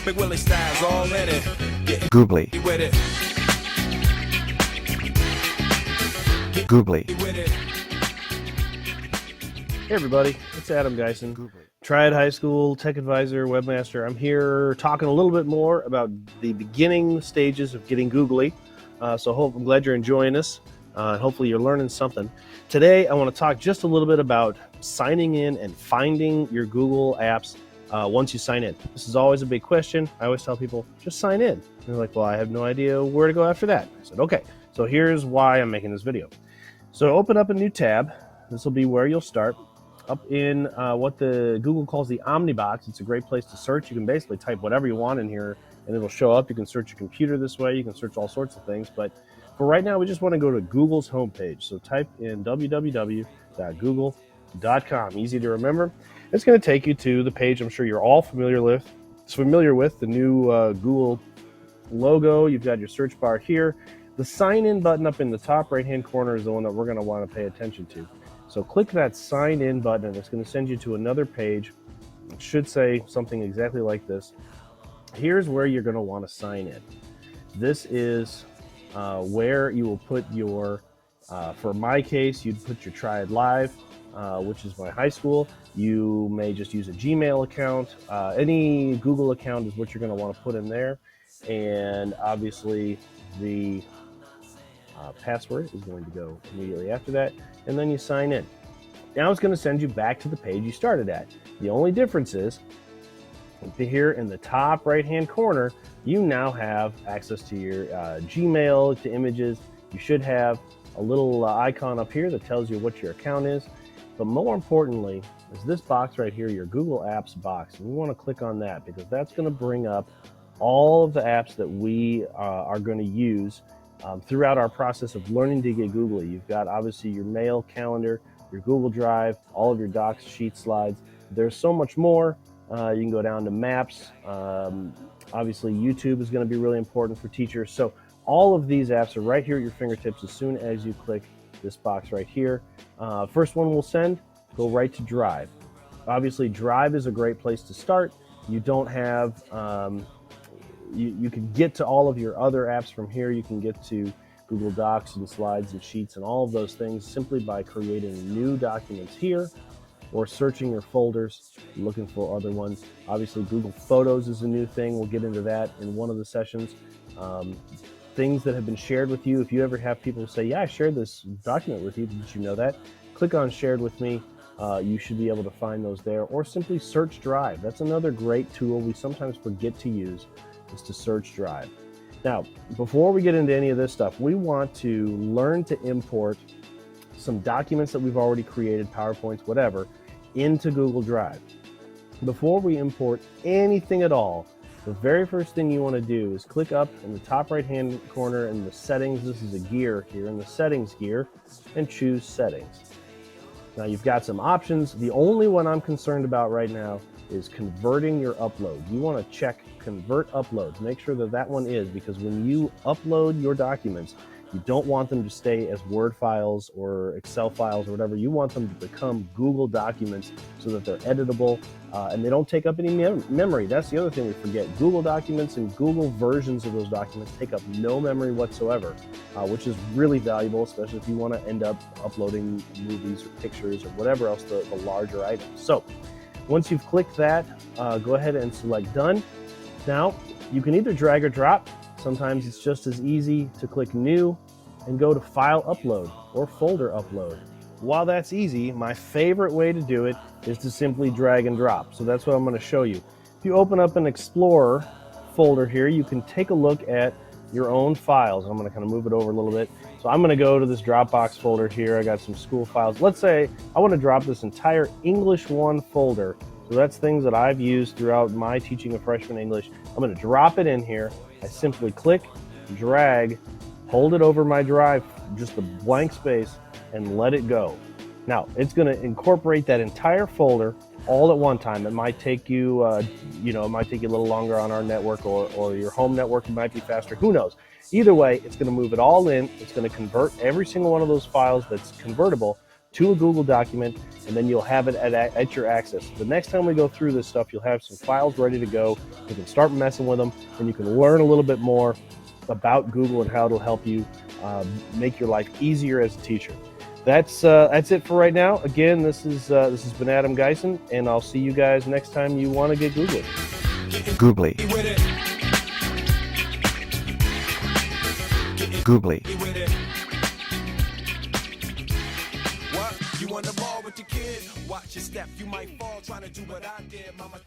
Big Willie style's all in it. Googly. With it. Googly. With it. Hey everybody, it's Adam Geisen, Triad High School Tech Advisor, Webmaster. I'm here talking a little bit more about the beginning stages of getting Googly. I'm glad you're enjoying this. Hopefully you're learning something. Today I want to talk just a little bit about signing in and finding your Google apps once you sign in. This is always a big question. I always tell people, just sign in. And they're like, well, I have no idea where to go after that. I said, okay, so here's why I'm making this video. So open up a new tab. This will be where you'll start. Up in what the Google calls the Omnibox. It's a great place to search. You can basically type whatever you want in here and it'll show up. You can search your computer this way. You can search all sorts of things. But for right now, we just want to go to Google's homepage. So type in www.google.com. Easy to remember. It's going to take you to the page I'm sure you're all familiar with. The new Google logo. You've got your search bar here. The sign in button up in the top right-hand corner is the one that we're going to want to pay attention to. So click that sign in button and it's going to send you to another page. It should say something exactly like this. Here's where you're going to want to sign in. This is where you will put your, for my case, you'd put your Triad Live, which is my high school. You may just use a Gmail account. Any Google account is what you're going to want to put in there. And obviously the password is going to go immediately after that, and then you sign in. Now it's going to send you back to the page you started at. The only difference is here in the top right hand corner, you now have access to your Gmail, to images. You should have a little icon up here that tells you what your account is, but more importantly is this box right here, your Google Apps box, and we want to click on that because that's going to bring up all of the apps that we are going to use throughout our process of learning to get Googly. You've got obviously your mail, calendar, your Google Drive, all of your docs, sheets, slides. There's so much more. You can go down to maps. Obviously YouTube is going to be really important for teachers. So all of these apps are right here at your fingertips as soon as you click this box right here. First one we'll send, go right to Drive. Obviously Drive is a great place to start. You don't have you can get to all of your other apps from here. You can get to Google Docs and slides and sheets and all of those things simply by creating new documents here or searching your folders, looking for other ones. Obviously Google Photos is a new thing. We'll get into that in one of the sessions. Things that have been shared with you. If you ever have people say, yeah, I shared this document with you, did you know that? Click on Shared With Me. You should be able to find those there, or simply search Drive. That's another great tool we sometimes forget to use, is to search Drive. Now, before we get into any of this stuff, we want to learn to import some documents that we've already created, PowerPoints, whatever, into Google Drive. Before we import anything at all, the very first thing you want to do is click up in the top right-hand corner in the settings. This is a gear here in the settings gear, and choose settings. Now you've got some options. The only one I'm concerned about right now is converting your upload. You want to check convert uploads. Make sure that that one is, because when you upload your documents, you don't want them to stay as Word files or Excel files or whatever. You want them to become Google documents so that they're editable and they don't take up any memory. That's the other thing we forget. Google documents and Google versions of those documents take up no memory whatsoever, which is really valuable, especially if you want to end up uploading movies or pictures or whatever else, the larger items. So once you've clicked that, go ahead and select Done. Now, you can either drag or drop. Sometimes it's just as easy to click New and go to File Upload or Folder Upload. While that's easy, my favorite way to do it is to simply drag and drop. So that's what I'm going to show you. If you open up an Explorer folder here, you can take a look at your own files. I'm going to kind of move it over a little bit. So I'm going to go to this Dropbox folder here. I got some school files. Let's say I want to drop this entire English 1 folder. So that's things that I've used throughout my teaching of freshman English. I'm going to drop it in here. I simply click, drag, hold it over my drive, just a blank space, and let it go. Now, it's going to incorporate that entire folder all at one time. It might take you, it might take you a little longer on our network, or your home network. It might be faster. Who knows? Either way, it's going to move it all in. It's going to convert every single one of those files that's convertible to a Google document, and then you'll have it at your access. The next time we go through this stuff, you'll have some files ready to go. You can start messing with them, and you can learn a little bit more about Google and how it'll help you make your life easier as a teacher. That's it for right now. Again, this has been Adam Geisen, and I'll see you guys next time you want to get Googly. Googly. Googly. What? You on the ball with your kid? Watch your step, you might fall trying to do what I did. Mama's